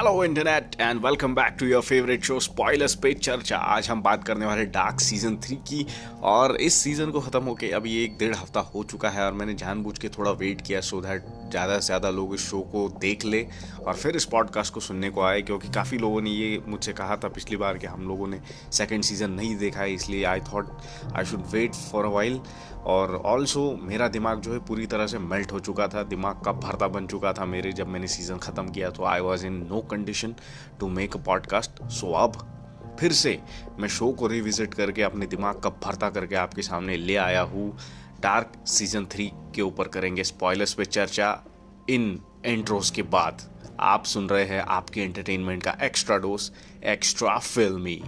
Hello internet and welcome back to your favourite show spoilers पे चर्चा। आज हम बात करने वाले डार्क सीजन 3 की। और इस सीजन को ख़त्म होके अभी 1-1.5 हफ्ता हो चुका है और मैंने जानबूझ के थोड़ा वेट किया सो दैट ज़्यादा से ज़्यादा लोग इस शो को देख ले और फिर इस पॉडकास्ट को सुनने को आए, क्योंकि काफ़ी लोगों ने ये मुझसे कहा था पिछली बार कि हम लोगों ने सेकेंड सीज़न नहीं देखा है, इसलिए I thought I should wait for a while. और ऑल्सो मेरा दिमाग जो है पूरी तरह से मेल्ट हो चुका था, दिमाग का भरता बन चुका था मेरे जब मैंने सीज़न ख़त्म किया, तो I was in no condition to make a podcast. So अब फिर से मैं शो को रिविजिट करके अपने दिमाग का भरता करके आपके सामने ले आया हूँ। डार्क सीजन 3 के ऊपर करेंगे स्पॉयलर्स पे चर्चा इन इंट्रोस के बाद। आप सुन रहे हैं आपके एंटरटेनमेंट का एक्स्ट्रा डोज, एक्स्ट्रा फिल्मी।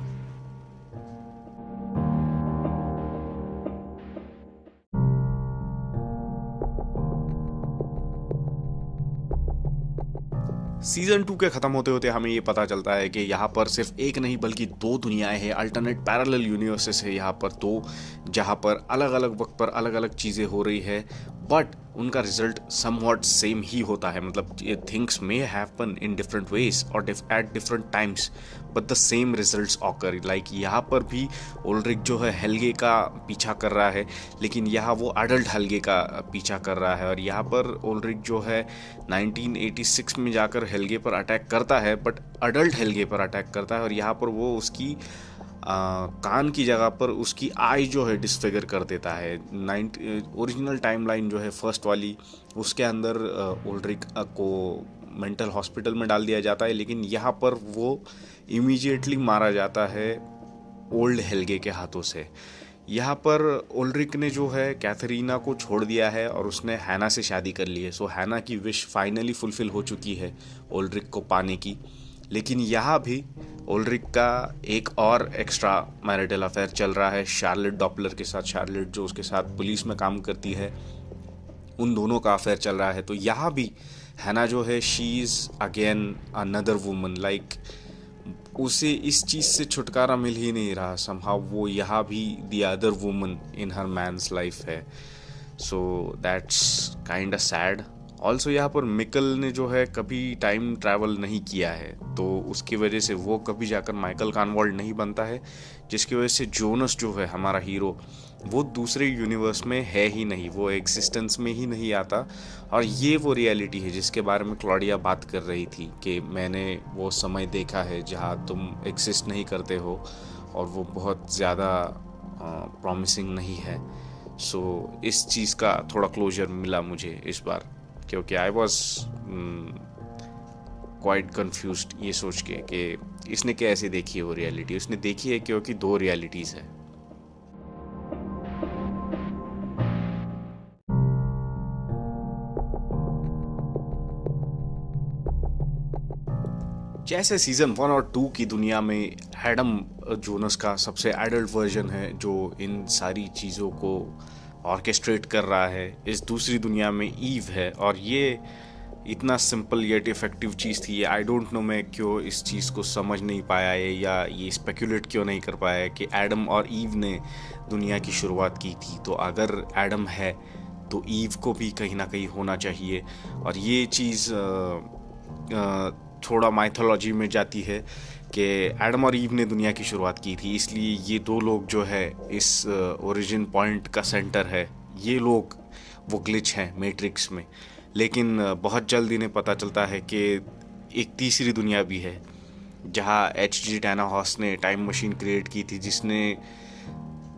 सीजन 2 के खत्म होते होते हमें ये पता चलता है कि यहाँ पर सिर्फ एक नहीं बल्कि दो दुनियाएं हैं, अल्टरनेट पैरेलल यूनिवर्सेस है यहाँ पर दो, जहाँ पर अलग अलग वक्त पर अलग अलग चीज़ें हो रही है, बट उनका रिजल्ट समवॉट सेम ही होता है। मतलब things may happen in different ways और at different times but the same results occur. Like यहाँ पर भी ओल्ड्रिक जो है हेल्गे का पीछा कर रहा है, लेकिन यहाँ वो अडल्ट हेल्गे का पीछा कर रहा है। और यहाँ पर ओल्ड्रिक जो है 1986 में जाकर हेल्गे पर अटैक करता है, बट अडल्ट हेल्गे पर अटैक करता है, और यहाँ पर वो उसकी कान की जगह पर उसकी आई जो है डिसफिगर कर देता है। ओरिजिनल टाइमलाइन जो है फर्स्ट वाली, उसके अंदर ओल्ड्रिक को मेंटल हॉस्पिटल में डाल दिया जाता है, लेकिन यहाँ पर वो इमीडिएटली मारा जाता है ओल्ड हेल्गे के हाथों से। यहाँ पर ओल्ड्रिक ने जो है कैथरीना को छोड़ दिया है और उसने हैना से शादी कर ली है। सो हैना की विश फाइनली फुलफिल हो चुकी है ओल्ड्रिक को पाने की। लेकिन यहाँ भी ओल्ड्रिक का एक और एक्स्ट्रा मैरिटल अफेयर चल रहा है शार्लेट डॉपलर के साथ। शार्लेट जो उसके साथ पुलिस में काम करती है, उन दोनों का अफेयर चल रहा है। तो यहाँ भी हैना जो है she is again another woman. Like उसे इस चीज़ से छुटकारा मिल ही नहीं रहा, समहाउ वो यहाँ भी the other woman in her man's life है। So that's kind of sad. Also यहाँ पर मिकल ने जो है कभी टाइम ट्रैवल नहीं किया है, तो उसकी वजह से वो कभी जाकर माइकल कानवॉल्ड नहीं बनता है, जिसकी वजह से जोनस जो है हमारा हीरो वो दूसरे यूनिवर्स में है ही नहीं, वो एग्जिस्टेंस में ही नहीं आता। और ये वो रियलिटी है जिसके बारे में क्लॉडिया बात कर रही थी कि मैंने वो समय देखा है जहाँ तुम एग्जिस्ट नहीं करते हो और वो बहुत ज़्यादा प्रॉमिसिंग नहीं है। सो इस चीज़ का थोड़ा क्लोजर मिला मुझे इस बार, क्योंकि आई वॉज क्वाइट कन्फ्यूज्ड ये सोच के कि इसने कैसे देखी है वो रियलिटी। उसने देखी है क्योंकि दो रियलिटीज़ है। जैसे सीजन 1 और 2 की दुनिया में एडम जोनस का सबसे एडल्ट वर्जन है जो इन सारी चीज़ों को ऑर्केस्ट्रेट कर रहा है, इस दूसरी दुनिया में ईव है। और ये इतना सिंपल येट इफेक्टिव चीज़ थी। आई डोंट नो मैं क्यों इस चीज़ को समझ नहीं पाया है या ये स्पेकुलेट क्यों नहीं कर पाया है कि एडम और ईव ने दुनिया की शुरुआत की थी। तो अगर एडम है तो ईव को भी कहीं ना कहीं होना चाहिए। और ये चीज़ थोड़ा माइथोलॉजी में जाती है कि एडम और ईव ने दुनिया की शुरुआत की थी, इसलिए ये दो लोग जो है इस ओरिजिन पॉइंट का सेंटर है। ये लोग वो ग्लिच हैं मैट्रिक्स में। लेकिन बहुत जल्द इन्हें पता चलता है कि एक तीसरी दुनिया भी है जहाँ H.G. टैनाहॉस ने टाइम मशीन क्रिएट की थी, जिसने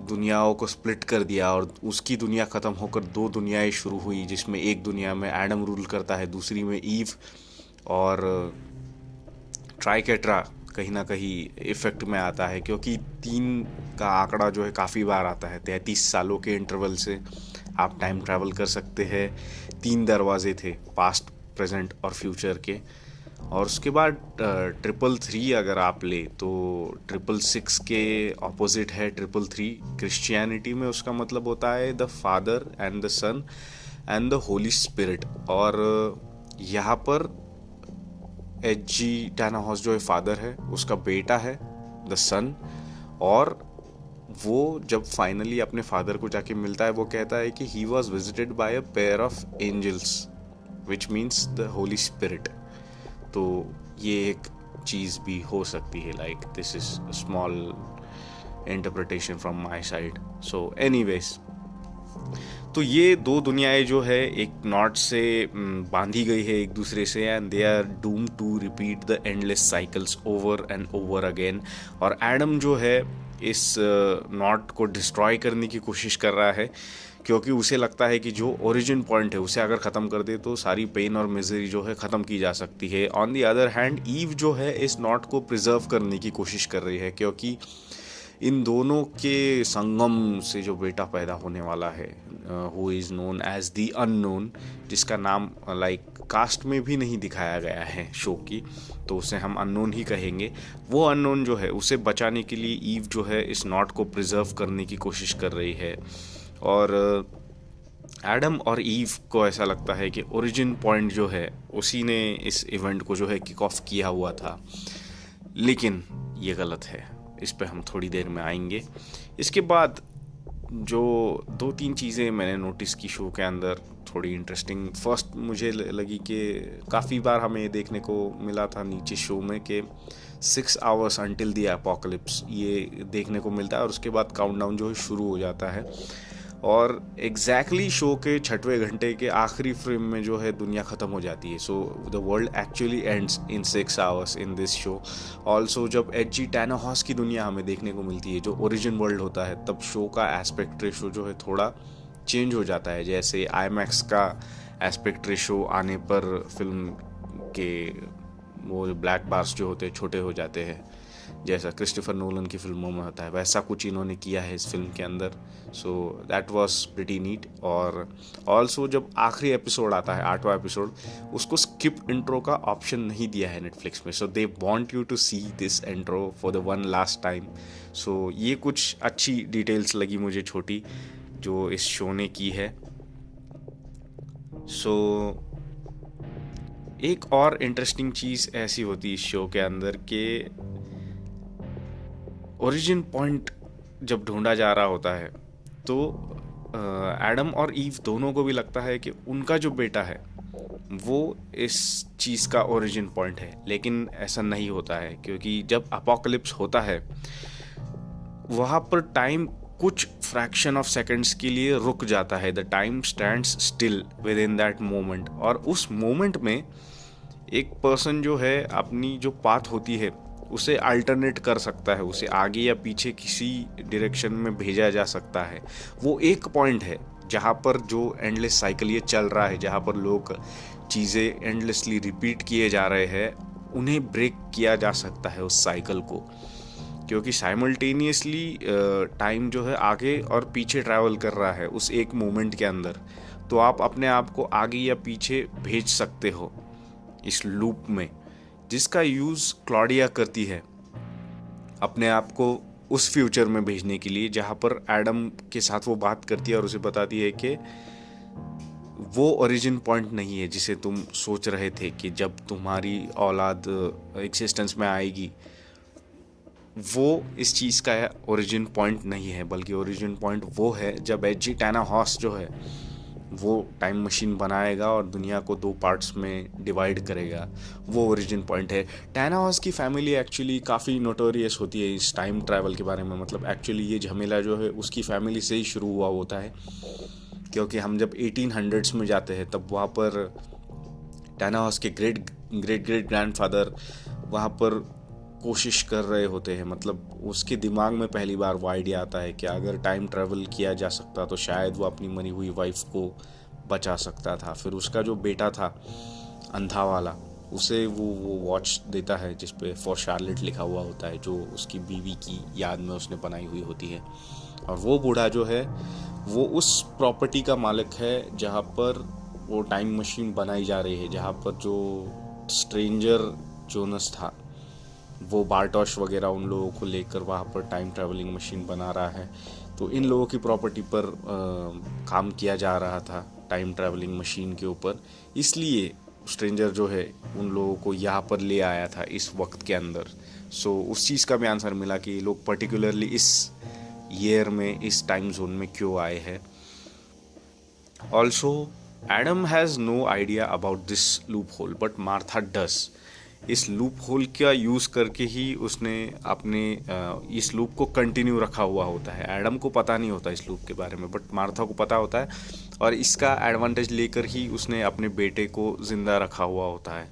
दुनियाओं को स्प्लिट कर दिया और उसकी दुनिया ख़त्म होकर दो दुनियाएं शुरू हुई, जिसमें एक दुनिया में एडम रूल करता है, दूसरी में ईव। और ट्राइकेट्रा कहीं ना कहीं इफेक्ट में आता है, क्योंकि 3 का आंकड़ा जो है काफ़ी बार आता है। 33 सालों के इंटरवल से आप टाइम ट्रैवल कर सकते हैं। 3 दरवाजे थे, पास्ट, प्रेजेंट और फ्यूचर के। और उसके बाद 333 अगर आप ले तो 666 के ऑपोजिट है 333। क्रिश्चियनिटी में उसका मतलब होता है the father and the son and the holy spirit. और यहाँ पर H.G. टैनाहॉस जो है फादर है, उसका बेटा है द सन। और वो जब फाइनली अपने फादर को जाके मिलता है, वो कहता है कि he was visited by a pair of angels which means the holy spirit. तो ये एक चीज़ भी हो सकती है, like this is small interpretation from my side. So anyways, तो ये दो दुनियाएं जो है एक नॉट से बांधी गई है एक दूसरे से, and they are doom to repeat the endless cycles over and over again. और एडम जो है इस नॉट को डिस्ट्रॉय करने की कोशिश कर रहा है, क्योंकि उसे लगता है कि जो ओरिजिन पॉइंट है उसे अगर ख़त्म कर दे तो सारी पेन और मिजरी जो है ख़त्म की जा सकती है. On the other hand Eve जो है इस नॉट को प्रिजर्व करने की कोशिश कर रही है, क्योंकि इन दोनों के संगम से जो बेटा पैदा होने वाला है, who is known as the unknown, जिसका नाम लाइक कास्ट में भी नहीं दिखाया गया है शो की, तो उसे हम अननोन ही कहेंगे. वो अननोन जो है उसे बचाने के लिए ईव जो है इस नॉट को प्रिजर्व करने की कोशिश कर रही है. और एडम और ईव को ऐसा लगता है कि ओरिजिन पॉइंट जो है उसी ने इस इवेंट को जो है किक ऑफ किया हुआ था, लेकिन ये गलत है. इस पे हम थोड़ी देर में आएंगे. इसके बाद जो 2-3 चीज़ें मैंने नोटिस की शो के अंदर थोड़ी इंटरेस्टिंग. फर्स्ट मुझे लगी कि काफ़ी बार हमें देखने को मिला था नीचे शो में कि 6 आवर्स अंटिल द एपोकलिप्स ये देखने को मिलता है, और उसके बाद काउंटडाउन जो है शुरू हो जाता है. और एग्जैक्टली शो के 6वें घंटे के आखिरी फ्रेम में जो है दुनिया ख़त्म हो जाती है. So the world actually ends in 6 hours in this show. Also जब एजी टैनाहॉस की दुनिया हमें देखने को मिलती है जो ओरिजिन वर्ल्ड होता है, तब शो का एस्पेक्ट रेशो जो है थोड़ा चेंज हो जाता है. जैसे IMAX का एस्पेक्ट रेशो आने पर फिल्म के वो ब्लैक बार्स जो होते हैं छोटे हो जाते हैं, जैसा क्रिस्टोफर नोलन की फिल्मों में होता है, वैसा कुछ इन्होंने किया है इस फिल्म के अंदर. So that was pretty neat. और ऑल्सो जब आखिरी एपिसोड आता है 8वां एपिसोड, उसको स्किप इंट्रो का ऑप्शन नहीं दिया है नेटफ्लिक्स में. So they want you to see this intro for the one last time. So ये कुछ अच्छी डिटेल्स लगी मुझे छोटी जो इस शो ने की है. सो एक और इंटरेस्टिंग चीज़ ऐसी होती है इस शो के अंदर कि ओरिजिन पॉइंट जब ढूंढा जा रहा होता है तो एडम और ईव दोनों को भी लगता है कि उनका जो बेटा है वो इस चीज़ का ओरिजिन पॉइंट है, लेकिन ऐसा नहीं होता है, क्योंकि जब अपोकलिप्स होता है वहाँ पर टाइम कुछ फ्रैक्शन ऑफ सेकंड्स के लिए रुक जाता है. The time stands still with in that moment, और उस मोमेंट में एक पर्सन जो है अपनी जो पाथ होती है उसे अल्टरनेट कर सकता है, उसे आगे या पीछे किसी डायरेक्शन में भेजा जा सकता है. वो एक पॉइंट है जहाँ पर जो एंडलेस साइकिल ये चल रहा है, जहाँ पर लोग चीज़ें एंडलेसली रिपीट किए जा रहे हैं, उन्हें ब्रेक किया जा सकता है उस साइकिल को, क्योंकि साइमल्टेनियसली टाइम जो है आगे और पीछे ट्रैवल कर रहा है उस एक मोमेंट के अंदर. तो आप अपने आप को आगे या पीछे भेज सकते हो इस लूप में, जिसका यूज़ क्लॉडिया करती है अपने आप को उस फ्यूचर में भेजने के लिए, जहाँ पर एडम के साथ वो बात करती है और उसे बताती है कि वो ओरिजिन पॉइंट नहीं है जिसे तुम सोच रहे थे कि जब तुम्हारी औलाद एग्जिस्टेंस में आएगी, वो इस चीज़ का ओरिजिन पॉइंट नहीं है, बल्कि ओरिजिन पॉइंट वो है जब एजी टैनाहॉस जो है वो टाइम मशीन बनाएगा और दुनिया को 2 पार्ट्स में डिवाइड करेगा. वो ओरिजिन पॉइंट है. टैनाहॉस की फैमिली एक्चुअली काफ़ी नोटोरियस होती है इस टाइम ट्रैवल के बारे में. मतलब एक्चुअली ये झमेला जो है उसकी फैमिली से ही शुरू हुआ होता है, क्योंकि हम जब 1800s में जाते हैं तब वहाँ पर टैनाहॉस के ग्रेट ग्रेट ग्रैंडफादर वहाँ पर कोशिश कर रहे होते हैं. मतलब उसके दिमाग में पहली बार वो आइडिया आता है कि अगर टाइम ट्रैवल किया जा सकता तो शायद वो अपनी मरी हुई वाइफ को बचा सकता था. फिर उसका जो बेटा था अंधा वाला, उसे वो वॉच देता है जिस पे फॉर शार्लेट लिखा हुआ होता है, जो उसकी बीवी की याद में उसने बनाई हुई होती है. और वो बूढ़ा जो है वो उस प्रॉपर्टी का मालिक है जहाँ पर वो टाइम मशीन बनाई जा रही है, जहाँ पर जो स्ट्रेंजर जोनस था वो बार्टोश वगैरह उन लोगों को लेकर वहाँ पर टाइम ट्रैवलिंग मशीन बना रहा है. तो इन लोगों की प्रॉपर्टी पर काम किया जा रहा था टाइम ट्रैवलिंग मशीन के ऊपर, इसलिए स्ट्रेंजर जो है उन लोगों को यहाँ पर ले आया था इस वक्त के अंदर. सो उस चीज़ का भी आंसर मिला कि लोग पर्टिकुलरली इस ईयर में इस टाइम जोन में क्यों आए हैं. Also Adam has no idea about this loophole, but Martha does. इस लूप होल का यूज़ करके ही उसने अपने इस लूप को कंटिन्यू रखा हुआ होता है। एडम को पता नहीं होता इस लूप के बारे में, बट मार्था को पता होता है, और इसका एडवांटेज लेकर ही उसने अपने बेटे को ज़िंदा रखा हुआ होता है।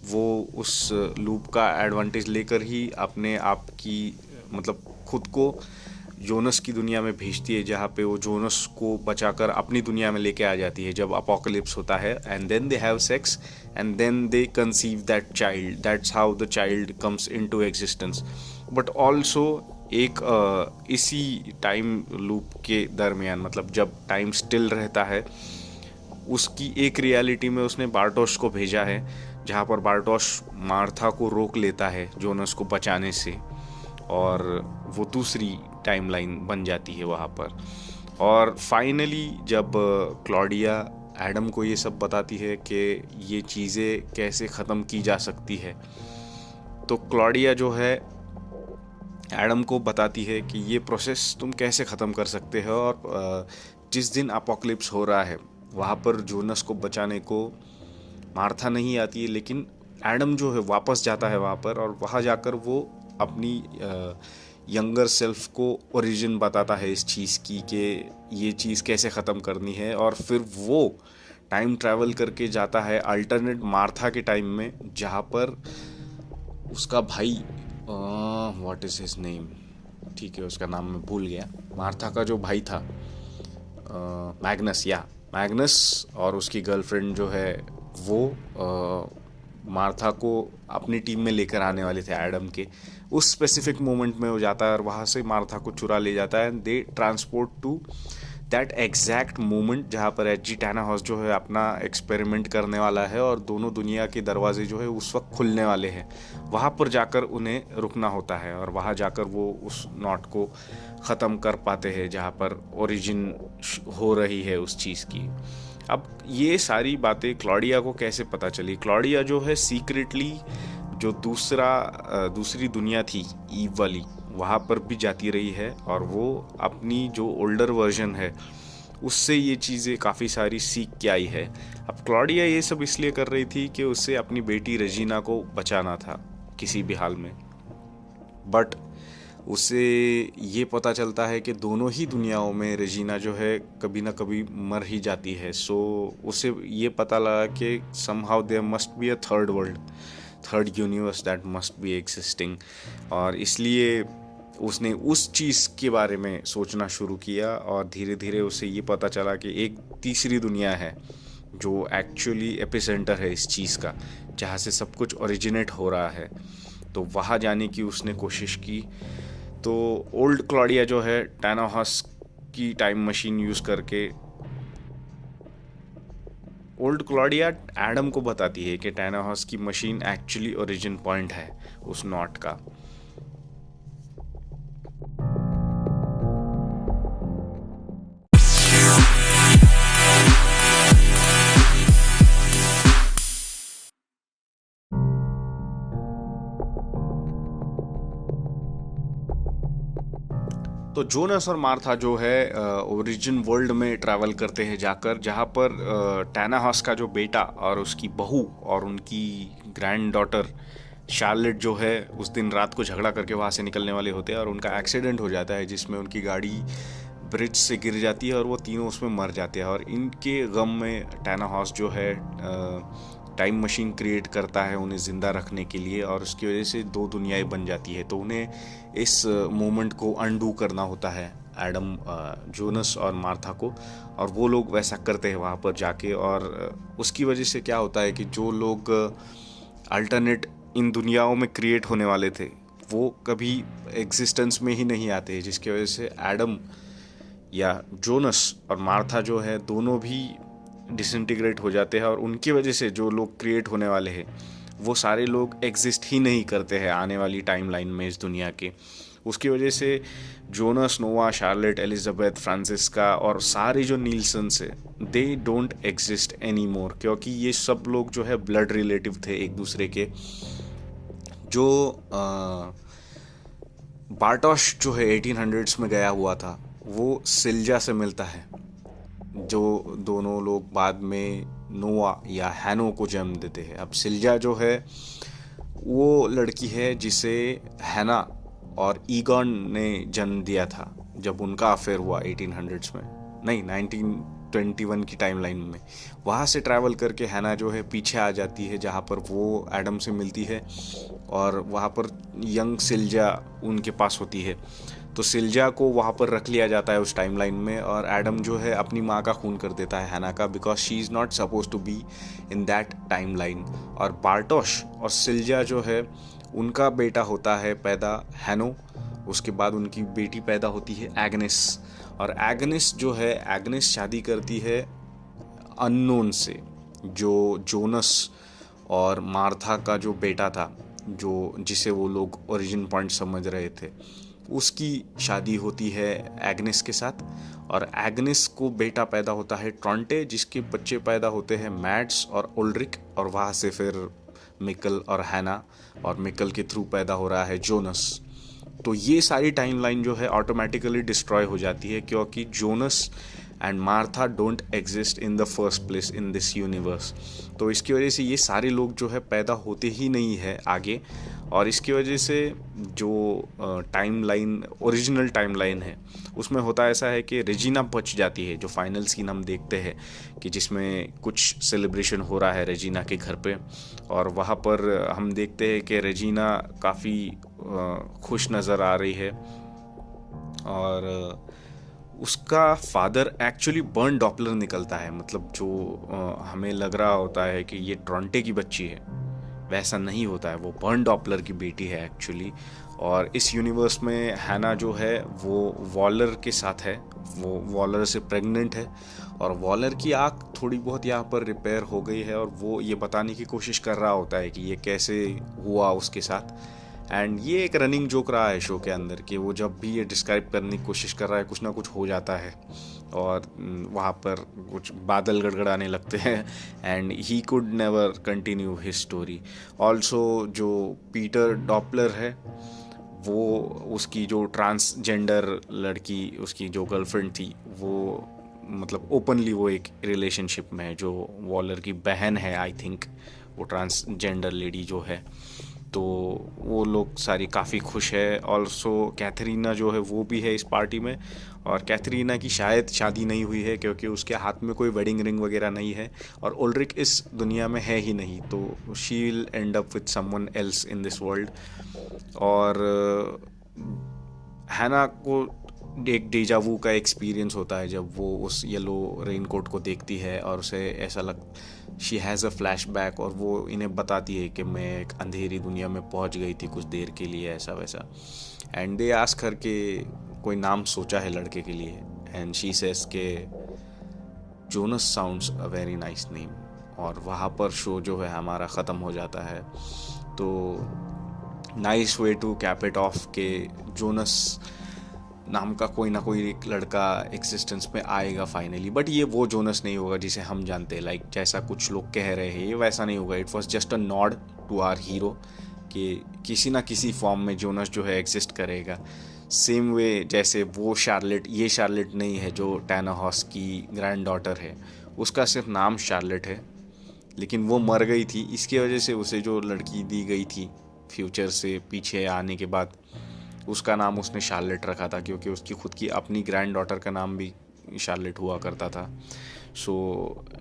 वो उस लूप का एडवांटेज लेकर ही अपने आप की मतलब खुद को जोनस की दुनिया में भेजती है, जहाँ पे वो जोनस को बचाकर अपनी दुनिया में लेके आ जाती है जब अपोकलिप्स होता है। And then they have sex and then they conceive that child, that's how the child comes into existence. But also एक इसी टाइम लूप के दरमियान, मतलब जब टाइम स्टिल रहता है, उसकी एक रियलिटी में उसने बार्टोस को भेजा है, जहाँ पर बार्टोस मार्था को रोक लेता है जोनस को बचाने से, और वो दूसरी टाइमलाइन बन जाती है वहाँ पर। और फाइनली जब क्लॉडिया एडम को ये सब बताती है कि ये चीज़ें कैसे ख़त्म की जा सकती है, तो क्लॉडिया जो है एडम को बताती है कि ये प्रोसेस तुम कैसे ख़त्म कर सकते हो। और जिस दिन अपोकलिप्स हो रहा है वहाँ पर जोनस को बचाने को मार्था नहीं आती है, लेकिन एडम जो है वापस जाता है वहाँ पर, और वहाँ जाकर वो अपनी यंगर सेल्फ को ओरिजिन बताता है इस चीज़ की कि ये चीज़ कैसे ख़त्म करनी है। और फिर वो टाइम ट्रैवल करके जाता है अल्टरनेट मार्था के टाइम में, जहाँ पर उसका भाई व्हाट इज़ हिज नेम, ठीक है उसका नाम मैं भूल गया, मार्था का जो भाई था मैग्नस, या मैग्नस और उसकी गर्लफ्रेंड जो है वो मार्था को अपनी टीम में लेकर आने वाले थे एडम के। उस स्पेसिफिक मोमेंट में हो जाता है और वहाँ से मार्था को चुरा ले जाता है, and they transport to that exact moment जहाँ पर एच.जी. टैनाहॉर्स जो है अपना एक्सपेरिमेंट करने वाला है, और दोनों दुनिया के दरवाजे जो है उस वक्त खुलने वाले हैं। वहाँ पर जाकर उन्हें रुकना होता है, और वहाँ जाकर वो उस नॉट को ख़त्म कर पाते हैं जहाँ पर ओरिजिन हो रही है उस चीज़ की। अब ये सारी बातें क्लॉडिया को कैसे पता चली? क्लॉडिया जो है सीक्रेटली जो दूसरी दुनिया थी ईव वाली, वहाँ पर भी जाती रही है, और वो अपनी जो ओल्डर वर्जन है उससे ये चीज़ें काफ़ी सारी सीख के आई है। अब क्लॉडिया ये सब इसलिए कर रही थी कि उससे अपनी बेटी रेजिना को बचाना था किसी भी हाल में, बट उसे ये पता चलता है कि दोनों ही दुनियाओं में रेजिना जो है कभी ना कभी मर ही जाती है। सो उसे ये पता लगा कि somehow there must be a third world, third universe that must be existing, और इसलिए उसने उस चीज़ के बारे में सोचना शुरू किया। और धीरे धीरे उसे ये पता चला कि एक तीसरी दुनिया है जो एक्चुअली एपिसेंटर है इस चीज़ का, जहाँ से सब कुछ ओरिजिनेट हो रहा है। तो वहाँ जाने की उसने कोशिश की। तो ओल्ड क्लॉडिया जो है टैनाहॉर्स की टाइम मशीन यूज़ करके, ओल्ड क्लॉडिया एडम को बताती है कि टैनाहॉर्स की मशीन एक्चुअली ओरिजिन पॉइंट है उस नॉट का। तो जोनस और मार्था जो है ओरिजिन वर्ल्ड में ट्रैवल करते हैं जाकर, जहाँ पर टैनाहॉर्स का जो बेटा और उसकी बहू और उनकी ग्रैंड डॉटर शार्लेट जो है उस दिन रात को झगड़ा करके वहाँ से निकलने वाले होते हैं, और उनका एक्सीडेंट हो जाता है जिसमें उनकी गाड़ी ब्रिज से गिर जाती है और वो तीनों उसमें मर जाते हैं। और इनके गम में टैनाहॉर्स जो है टाइम मशीन क्रिएट करता है उन्हें ज़िंदा रखने के लिए, और उसकी वजह से दो दुनियाएं बन जाती है। तो उन्हें इस मोमेंट को अनडू करना होता है एडम, जोनस और मार्था को, और वो लोग वैसा करते हैं वहाँ पर जाके। और उसकी वजह से क्या होता है कि जो लोग अल्टरनेट इन दुनियाओं में क्रिएट होने वाले थे वो कभी एग्जिस्टेंस में ही नहीं आते, जिसकी वजह से एडम या जोनस और मार्था जो है दोनों भी डिसइंटीग्रेट हो जाते हैं, और उनकी वजह से जो लोग क्रिएट होने वाले हैं वो सारे लोग एग्जिस्ट ही नहीं करते हैं आने वाली टाइमलाइन में इस दुनिया के। उसकी वजह से जोनस, नोवा, शार्लेट, एलिजाबेथ, फ्रांसिस्का और सारे जो नील्सन्स है they don't exist any more, क्योंकि ये सब लोग जो है ब्लड रिलेटिव थे एक दूसरे के। जो बार्टोश जो है 1800s में गया हुआ था वो सिल्जा से मिलता है, जो दोनों लोग बाद में नोआ या हैनो को जन्म देते हैं। अब सिल्जा जो है वो लड़की है जिसे हैना और ईगॉन ने जन्म दिया था जब उनका अफेयर हुआ 1800s में, नहीं 1921 की टाइमलाइन में। वहाँ से ट्रैवल करके हैना जो है पीछे आ जाती है जहाँ पर वो एडम से मिलती है, और वहाँ पर यंग सिल्जा उनके पास होती है। तो सिल्जा को वहाँ पर रख लिया जाता है उस टाइमलाइन में, और एडम जो है अपनी माँ का खून कर देता है हैना का, because she is not suppose to be in that timeline. और बार्टोश और सिल्जा जो है उनका बेटा होता है पैदा हैनो, उसके बाद उनकी बेटी पैदा होती है एग्नेस। और एग्नेस जो है, एग्नेस शादी करती है अननोन से, जो जोनस और मार्था का जो बेटा था, जो जिसे वो लोग ओरिजिन पॉइंट समझ रहे थे, उसकी शादी होती है एग्नेस के साथ। और एग्नेस को बेटा पैदा होता है ट्रॉन्टे, जिसके बच्चे पैदा होते हैं मैड्स और ओल्ड्रिक, और वहाँ से फिर मिकल और हैना, और मिकल के थ्रू पैदा हो रहा है जोनस। तो ये सारी टाइमलाइन जो है ऑटोमेटिकली डिस्ट्रॉय हो जाती है, क्योंकि Jonas and Martha don't exist in the first place in this universe. तो इसकी वजह से ये सारे लोग जो है पैदा होते ही नहीं है आगे। और इसकी वजह से जो टाइमलाइन, ओरिजिनल टाइमलाइन है, उसमें होता ऐसा है कि रेजिना बच जाती है, जो फाइनल सीन हम देखते हैं कि जिसमें कुछ सेलिब्रेशन हो रहा है रेजिना के घर पे, और वहाँ पर हम देखते हैं कि रेजिना काफ़ी खुश नज़र आ रही है। और उसका फादर एक्चुअली बर्न डॉपलर निकलता है, मतलब जो हमें लग रहा होता है कि ये ट्रॉन्टे की बच्ची है, वैसा नहीं होता है, वो बर्न डॉपलर की बेटी है एक्चुअली। और इस यूनिवर्स में हैना जो है वो वॉलर के साथ है, वो वॉलर से प्रेग्नेंट है, और वॉलर की आँख थोड़ी बहुत यहाँ पर रिपेयर हो गई है, और वो ये बताने की कोशिश कर रहा होता है कि ये कैसे हुआ उसके साथ। एंड ये एक रनिंग जोक रहा है शो के अंदर कि वो जब भी ये डिस्क्राइब करने की कोशिश कर रहा है कुछ ना कुछ हो जाता है, और वहाँ पर कुछ बादल गड़गड़ाने लगते हैं, and he could never continue his story. Also जो पीटर डॉपलर है, वो उसकी जो ट्रांसजेंडर लड़की, उसकी जो गर्लफ्रेंड थी, वो मतलब ओपनली वो एक रिलेशनशिप में है, जो वॉलर की बहन है आई थिंक, वो ट्रांसजेंडर लेडी जो है। तो वो लोग सारी काफ़ी खुश है। ऑल्सो कैथरीना जो है वो भी है इस पार्टी में, और कैथरीना की शायद शादी नहीं हुई है क्योंकि उसके हाथ में कोई वेडिंग रिंग वगैरह नहीं है, और ओल्ड्रिक इस दुनिया में है ही नहीं, तो she will and up with someone else in this world. और हैना को एक डेजावू का एक्सपीरियंस होता है जब वो उस येलो रेनकोट को देखती है, और उसे ऐसा लग शी हैज़ अ फ्लैशबैक, और वो इन्हें बताती है कि मैं एक अंधेरी दुनिया में पहुंच गई थी कुछ देर के लिए, ऐसा वैसा। एंड दे आस्क कर के कोई नाम सोचा है लड़के के लिए, एंड शी सेज के Jonas sounds a very nice name. और वहाँ पर शो जो है हमारा ख़त्म हो जाता है। तो nice way to cap it off के जोनस नाम का कोई ना कोई एक लड़का एग्जिस्टेंस में आएगा फाइनली, बट ये वो जोनस नहीं होगा जिसे हम जानते हैं, लाइक जैसा कुछ लोग कह रहे हैं, ये वैसा नहीं होगा। It was just a nod to our hero कि किसी ना किसी फॉर्म में जोनस जो है एग्जिस्ट करेगा। सेम वे जैसे वो शार्लेट, ये शार्लेट नहीं है जो टैना हॉस की ग्रैंड डॉटर है, उसका सिर्फ नाम शार्लेट है, लेकिन वो मर गई थी, इसकी वजह से उसे जो लड़की दी गई थी फ्यूचर से पीछे आने के बाद, उसका नाम उसने शार्लेट रखा था, क्योंकि उसकी खुद की अपनी ग्रैंड डॉटर का नाम भी शार्लेट हुआ करता था। So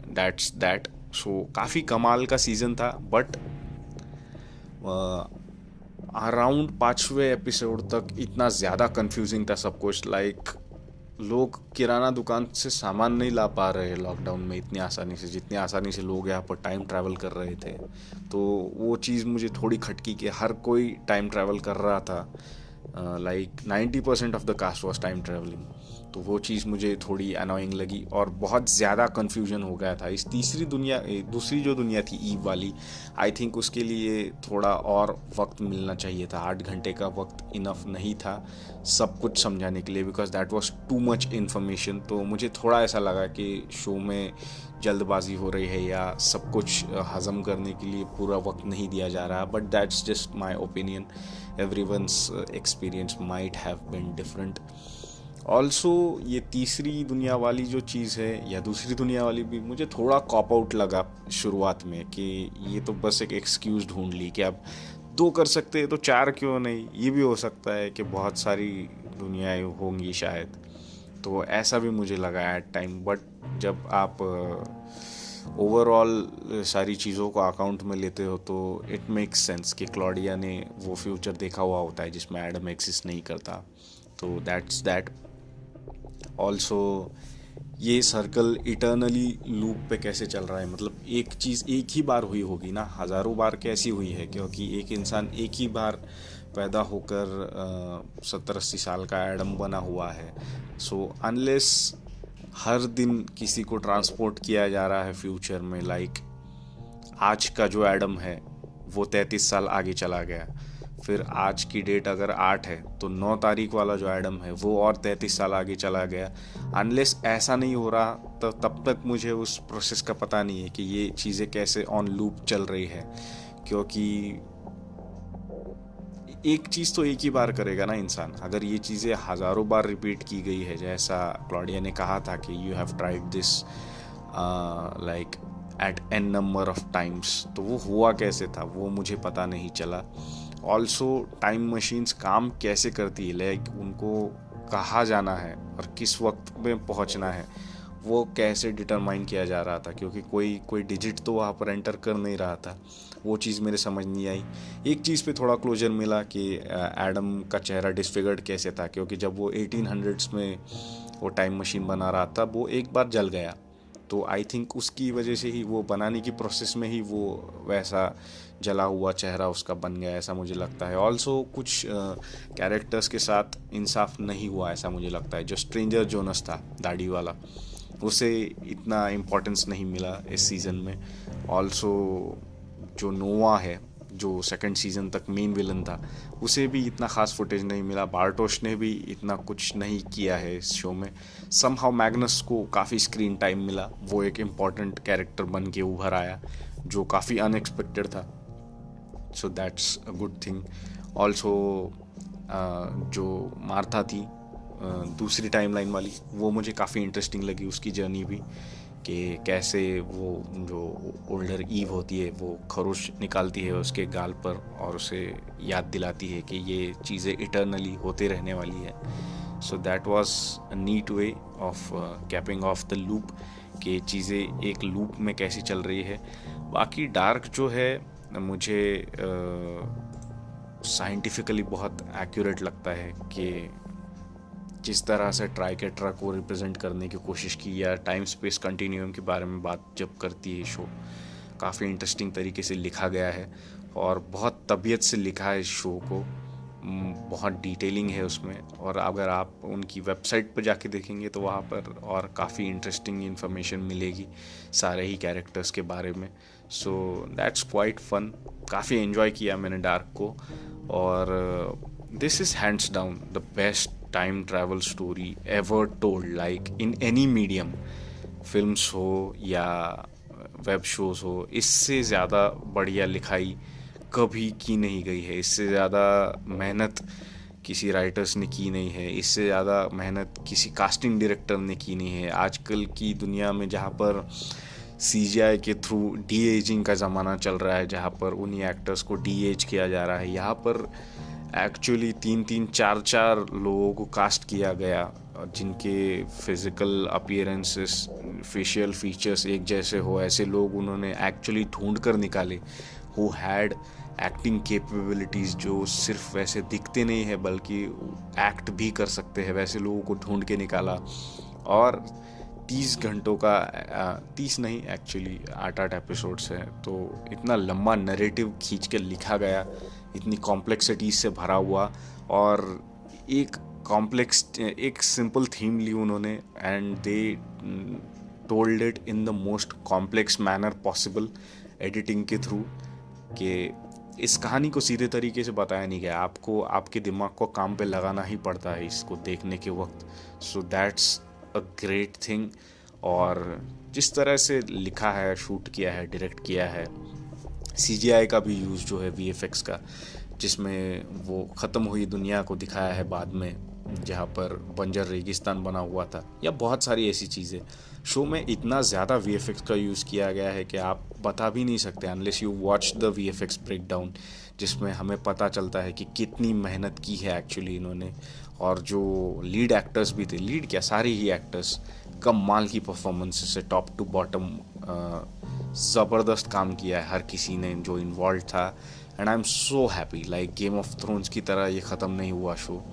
that's that. सो काफ़ी कमाल का सीज़न था, बट अराउंड 5वें एपिसोड तक इतना ज़्यादा कंफ्यूजिंग था सब कुछ। लाइक लोग किराना दुकान से सामान नहीं ला पा रहे हैं लॉकडाउन में इतनी आसानी से, जितनी आसानी से लोग यहाँ पर टाइम ट्रैवल कर रहे थे। तो वो चीज़ मुझे थोड़ी खटकी कि हर कोई टाइम ट्रैवल कर रहा था, like 90% of the cast was time travelling. तो वो चीज़ मुझे थोड़ी अनोइंग लगी, और बहुत ज़्यादा कन्फ्यूजन हो गया था। इस दूसरी जो दुनिया थी ईव वाली, आई थिंक उसके लिए थोड़ा और वक्त मिलना चाहिए था। 8 घंटे का वक्त इनफ नहीं था सब कुछ समझाने के लिए, because that was too much information. तो मुझे थोड़ा ऐसा लगा कि शो में जल्दबाजी हो रही है, या सब कुछ हज़म करने के लिए पूरा वक्त नहीं दिया जा रहा। But that's just my opinion, everyone's experience might have been different. Also ये तीसरी दुनिया वाली जो चीज़ है, या दूसरी दुनिया वाली भी, मुझे थोड़ा कॉप आउट लगा शुरुआत में कि ये तो बस एक एक्सक्यूज़ ढूंढ ली कि अब 2 कर सकते हैं तो 4 क्यों नहीं, ये भी हो सकता है कि बहुत सारी दुनियाएं होंगी शायद। तो ऐसा भी मुझे लगा एट टाइम। बट जब आप ओवरऑल सारी चीज़ों को अकाउंट में लेते हो तो इट मेक्स सेंस कि क्लॉडिया ने वो फ्यूचर देखा हुआ होता है जिसमें एडम एग्जिस्ट नहीं करता। तो दैट्स दैट। ऑल्सो ये सर्कल इटर्नली लूप पे कैसे चल रहा है, मतलब एक चीज़ एक ही बार हुई होगी ना, हज़ारों बार कैसी हुई है, क्योंकि एक इंसान एक ही बार पैदा होकर 70-80 साल का एडम बना हुआ है। सो अनलेस हर दिन किसी को ट्रांसपोर्ट किया जा रहा है फ्यूचर में, लाइक आज का जो एडम है वो 33 साल आगे चला गया, फिर आज की डेट अगर 8 है तो 9 तारीख वाला जो एडम है वो और 33 साल आगे चला गया। अनलेस ऐसा नहीं हो रहा तो तब तक मुझे उस प्रोसेस का पता नहीं है कि ये चीज़ें कैसे ऑन लूप चल रही है, क्योंकि एक चीज़ तो एक ही बार करेगा ना इंसान। अगर ये चीज़ें हज़ारों बार रिपीट की गई है, जैसा क्लॉडिया ने कहा था कि you have tried this like at n number of times, तो वो हुआ कैसे था वो मुझे पता नहीं चला। ऑल्सो टाइम मशीन्स काम कैसे करती है, लाइक उनको कहाँ जाना है और किस वक्त में पहुँचना है वो कैसे डिटरमाइन किया जा रहा था, क्योंकि कोई डिजिट तो वहाँ पर एंटर कर नहीं रहा था। वो चीज़ मेरे समझ नहीं आई। एक चीज़ पे थोड़ा क्लोजर मिला कि एडम का चेहरा डिसफिगर्ड कैसे था, क्योंकि जब वो 1800s में वो टाइम मशीन बना रहा था वो एक बार जल गया, तो आई थिंक उसकी वजह से ही वो बनाने की प्रोसेस में ही वो वैसा जला हुआ चेहरा उसका बन गया, ऐसा मुझे लगता है। ऑल्सो कुछ कैरेक्टर्स के साथ इंसाफ नहीं हुआ ऐसा मुझे लगता है। जो स्ट्रेंजर जोनस था दाढ़ी वाला, उसे इतना इम्पोर्टेंस नहीं मिला इस सीज़न में। ऑल्सो जो नोवा है जो सेकंड सीज़न तक मेन विलन था, उसे भी इतना ख़ास फुटेज नहीं मिला। बार्टोश ने भी इतना कुछ नहीं किया है इस शो में। समहाउ मैग्नस को काफ़ी स्क्रीन टाइम मिला, वो एक इम्पॉर्टेंट कैरेक्टर बन के उभर आया जो काफ़ी अनएक्सपेक्टेड था। So that's a good thing. Also जो मार्था थी दूसरी टाइमलाइन वाली, वो मुझे काफ़ी इंटरेस्टिंग लगी उसकी जर्नी भी, कि कैसे वो जो ओल्डर ईव होती है वो खरोश निकालती है उसके गाल पर और उसे याद दिलाती है कि ये चीज़ें इटर्नली होते रहने वाली है। So that was a neat way of capping off the loop, कि चीज़ें एक लूप में कैसी चल रही है। बाकी डार्क जो है मुझे साइंटिफिकली बहुत एक्यूरेट लगता है कि जिस तरह से ट्राइकेट्रा को रिप्रेजेंट करने की कोशिश की, या टाइम स्पेस कंटिन्यूम के बारे में बात जब करती है शो, काफ़ी इंटरेस्टिंग तरीके से लिखा गया है और बहुत तबीयत से लिखा है इस शो को। बहुत डिटेलिंग है उसमें, और अगर आप उनकी वेबसाइट पर जाके देखेंगे तो वहाँ पर और काफ़ी इंटरेस्टिंग इन्फॉर्मेशन मिलेगी सारे ही कैरेक्टर्स के बारे में। So that's quite fun. काफ़ी एंजॉय किया मैंने डार्क को, और this is hands down the best time travel story ever told, like in any medium, films हो या वेब शोज़ हो। इससे ज़्यादा बढ़िया लिखाई कभी की नहीं गई है, इससे ज़्यादा मेहनत किसी राइटर्स ने की नहीं है, इससे ज़्यादा मेहनत किसी कास्टिंग डायरेक्टर ने की नहीं है। आजकल की दुनिया में जहाँ पर CGI के थ्रू डी एजिंग का ज़माना चल रहा है, जहाँ पर उन्हीं एक्टर्स को डी एज किया जा रहा है, यहाँ पर एक्चुअली 3-3, 4-4 लोगों को कास्ट किया गया जिनके फिज़िकल अपीयरेंसेस, फेशियल फीचर्स एक जैसे हो। ऐसे लोग उन्होंने एक्चुअली ढूंढ कर निकाले हु हैड एक्टिंग कैपेबिलिटीज़, जो सिर्फ वैसे दिखते नहीं है बल्कि एक्ट भी कर सकते हैं, वैसे लोगों को ढूंढ के निकाला। और 30 घंटों का 30 नहीं एक्चुअली 8-8 एपिसोड्स हैं, तो इतना लंबा नैरेटिव खींच के लिखा गया, इतनी कॉम्प्लेक्सिटीज से भरा हुआ, और एक सिंपल थीम ली उन्होंने and they told it in the most complex manner possible editing के थ्रू, कि इस कहानी को सीधे तरीके से बताया नहीं गया, आपको आपके दिमाग को काम पे लगाना ही पड़ता है इसको देखने के वक्त। So that's a great thing. और जिस तरह से लिखा है, शूट किया है, डायरेक्ट किया है, CGI का भी यूज़ जो है VFX का, जिसमें वो ख़त्म हुई दुनिया को दिखाया है बाद में, जहाँ पर बंजर रेगिस्तान बना हुआ था, या बहुत सारी ऐसी चीज़ें। शो में इतना ज़्यादा वीएफएक्स का यूज़ किया गया है कि आप बता भी नहीं सकते unless you watch the VFX breakdown, जिसमें हमें पता चलता है कि कितनी मेहनत की है एक्चुअली इन्होंने। और जो लीड एक्टर्स भी थे, लीड क्या, सारे ही एक्टर्स कमाल की परफॉर्मेंसेस से टॉप टू बॉटम ज़बरदस्त काम किया है हर किसी ने जो इन्वॉल्व था। And I am so happy, like game of thrones की तरह ये ख़त्म नहीं हुआ शो।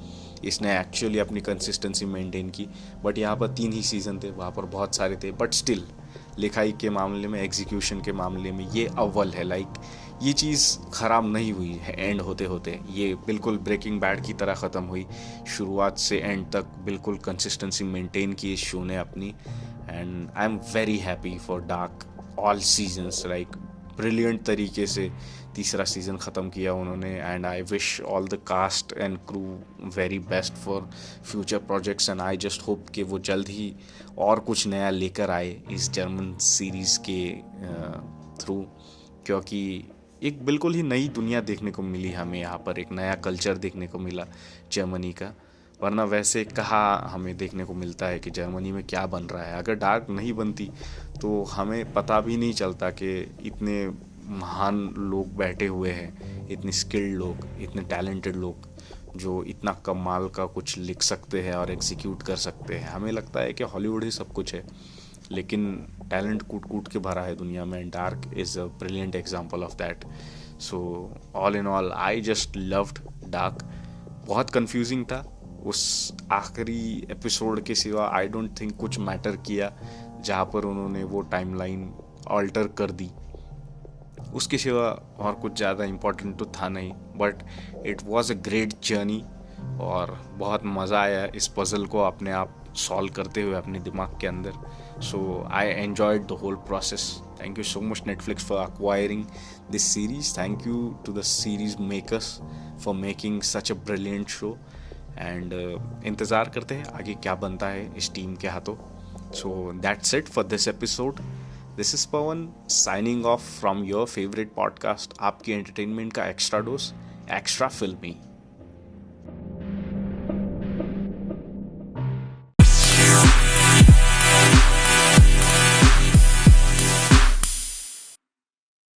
इसने एक्चुअली अपनी कंसिस्टेंसी मेंटेन की। बट यहाँ पर 3 ही सीज़न थे, वहाँ पर बहुत सारे थे, बट स्टिल लिखाई के मामले में, एग्जीक्यूशन के मामले में ये अव्वल है। लाइक ये चीज़ ख़राब नहीं हुई है एंड होते होते, ये बिल्कुल ब्रेकिंग बैड की तरह ख़त्म हुई। शुरुआत से एंड तक बिल्कुल कंसिस्टेंसी मेंटेन की इस शो ने अपनी। And I am very happy for Dark all seasons, like brilliant तरीके से तीसरा सीज़न ख़त्म किया उन्होंने। And I wish all the cast and crew very best for future projects. And I just hope कि वो जल्द ही और कुछ नया लेकर आए इस जर्मन सीरीज़ के थ्रू, क्योंकि एक बिल्कुल ही नई दुनिया देखने को मिली हमें यहाँ पर, एक नया कल्चर देखने को मिला जर्मनी का। वरना वैसे कहाँ हमें देखने को मिलता है कि जर्मनी में क्या बन रहा है। अगर डार्क नहीं बनती तो हमें पता भी नहीं चलता कि इतने महान लोग बैठे हुए हैं, इतने स्किल्ड लोग, इतने टैलेंटेड लोग जो इतना कमाल का कुछ लिख सकते हैं और एग्जीक्यूट कर सकते हैं। हमें लगता है कि हॉलीवुड ही सब कुछ है, लेकिन टैलेंट कूट कूट के भरा है दुनिया में। Dark is a brilliant example of that. So all in all I just loved dark. बहुत कंफ्यूजिंग था, उस आखिरी एपिसोड के सिवा आई डोंट थिंक कुछ मैटर किया जहाँ पर उन्होंने वो टाइमलाइन ऑल्टर कर दी। उसके सिवा और कुछ ज़्यादा इम्पोर्टेंट तो था नहीं, but it was a great journey और बहुत मज़ा आया इस पज़ल को अपने आप सॉल्व करते हुए अपने दिमाग के अंदर। So I enjoyed the whole process. Thank you so much Netflix for acquiring this series. Thank you to the series makers for making such a brilliant show. And इंतज़ार करते हैं आगे क्या बनता है इस टीम के हाथों। So that's it for this episode. This is Pawan signing off from your favourite podcast, आपकी एंटरटेनमेंट का एक्स्ट्रा डोज, एक्स्ट्रा फिल्मी।